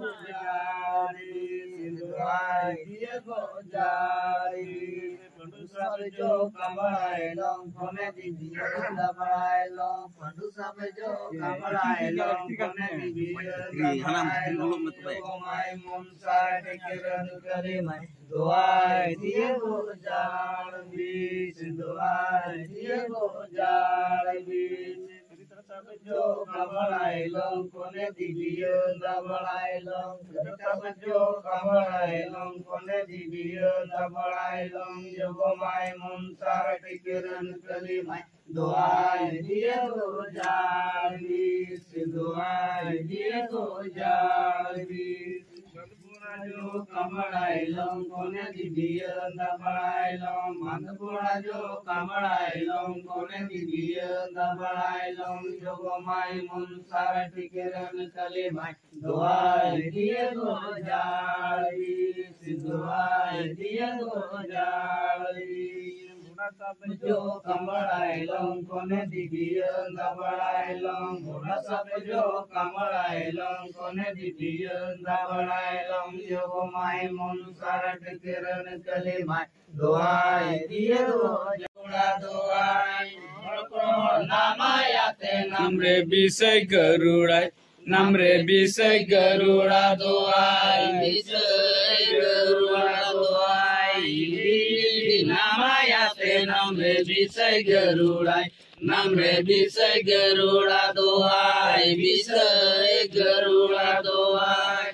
jari sinduai dia ko jari pandu sabejo kamarai long kone dibiya dabarai long pandu sabejo kamarai long kone dibiya dabarai long mai mon sai dekiran kare mai doai dia ko jari sinduai dia ko jari sabejo kamarai long kone dibiya dabarai long sabejo kamarai long kone dibiya dabarai long jogo mai mon sar tikiran kali mai doai dia ko jari doai dia ko jari jo kamarai long kone dibiya dabarai long mandpura jo kamarai long kone dibiya dabarai long jogo mai mon sar tikiran kali mai doai dia ko jari doai dia ko jari jo kamarai long kone dibiya dabarai long jo kamarai long kone dibiya dabarai long jogo mai mon sar tikiran kali mai doai dia ko doai namayate namre bisai garudai namre bisai garuda doai bisai garuda doai namayate namre bisai garudai namre bisai garuda doai bisai garuda doai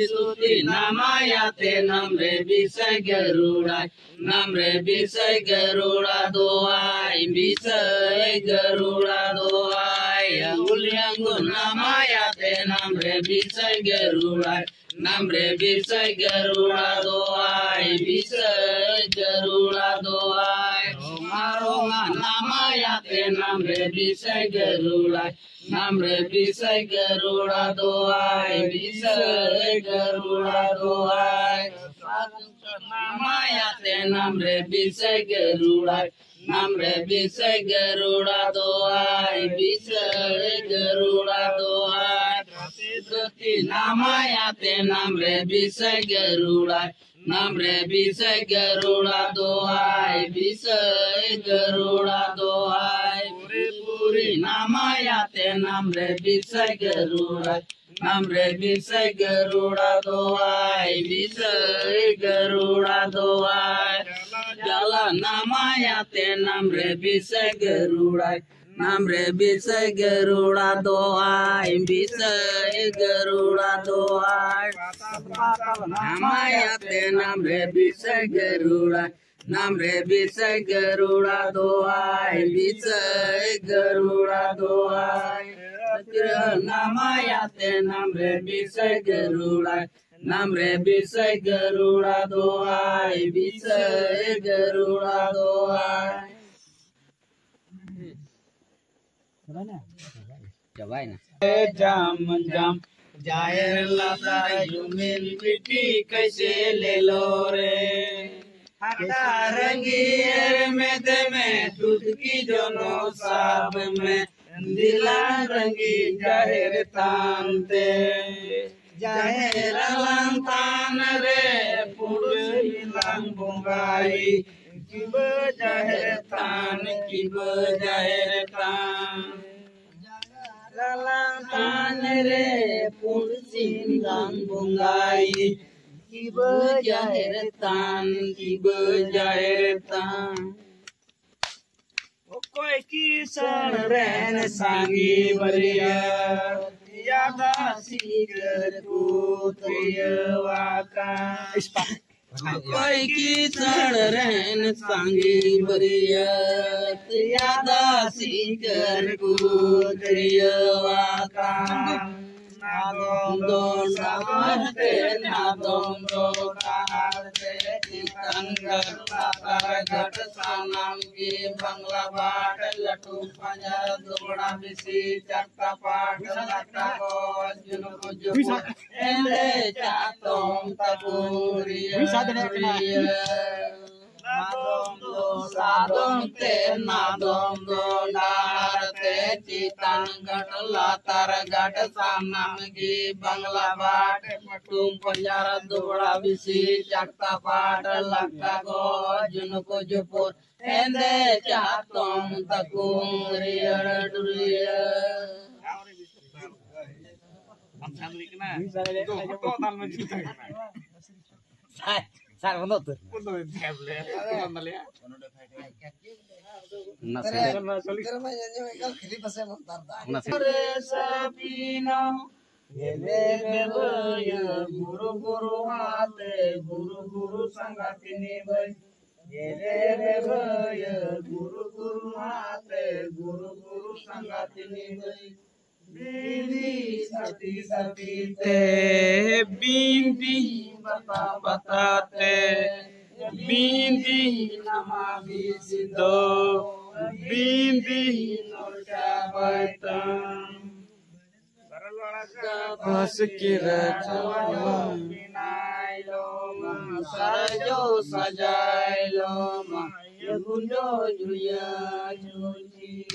Suti namayate namre bisai garudai namre bisai garuda doai bisai garuda doai ulyangu namayate namre bisai garudai namre bisai garuda doai bisai garuda doai aronga namayate namre bisai garudai namre bisai garuda doai bisai garuda doai namayate namre bisai garudai namre bisai garuda doai bisai garuda doai Suti namayate namre bisai garudai namre bisai garuda doai bisai garuda doai puri namayate namre bisai garudai namre bisai garuda doai bisai garuda doai jala namayate namre bisai garudai namre bisai garuda doai bisai garuda doai namayate namre bisai garudai namre bisai garuda doai bisai garuda doai namayate namre bisai garudai namre bisai garuda doai bisai garuda doai jam jam jayer lata yumin piti kaise le lo re hata rangier में दे में दूध की जोनो साब में दिला रंगी जाहिर तानते जाहिर लंतान रे पुरुष लंग बुंगाई किब जाहिर तान लंतान रे पुरुष लंग बुंगाई किब जाहिर तान कोई किसान रहन सांगी बरिया यादा सीकर वाका कोई किसान रहन सांगी बरिया यादा सीकर वाका नादों दो नादते नादों दो कारते तितंगर लाकर घट सानाम की बंगला बाट लटू पंजा दुबड़ा बिसी चक्का पाट लटा को अर्जुन को जो एले चातों तकुरिया नादों दो सादों ते नादों दो नारते te citan gat latar gat sanam gi bangla बाट तुम पंजारा दुबड़ा बिसी चकता पाट लगता को जुनको जुपुर एंदे चाहतों तकुम rear डुरिया Sar untuk tuh. Guru guru hate guru guru sangatini bay guru guru hate guru guru sangatini bay Bindi sati sati te bindi bata bata te bindi nama bisido bindi norja baitam pas kira jawa binai loma sarajo sajai loma yagundo juya juji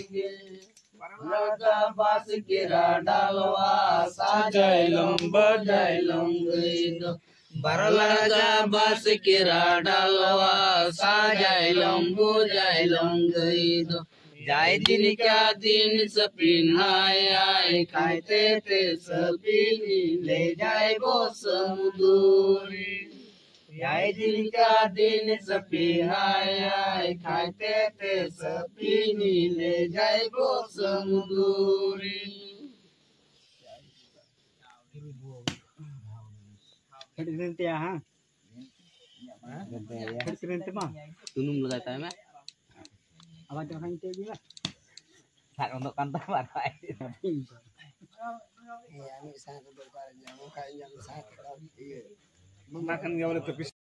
Raga bas kira dalwa sajai lomba jai lomgido Baralaga bas kira dalwa sajai lombu jai lomgido Jai din kya din sapin hai खाते ते सपीनी ले जाए वो समुद्री जय दिन का दिन सपी hai खाते ते सपीनी ले जाए वो समुद्री Kerente ya, ha? Kerente mah. Tunung लगाता है मैं Apa jangan itu juga? Sat untuk kantor barai Iya, ini saya berbuat yang mau kayak yang saya. Makan nggak boleh tepis.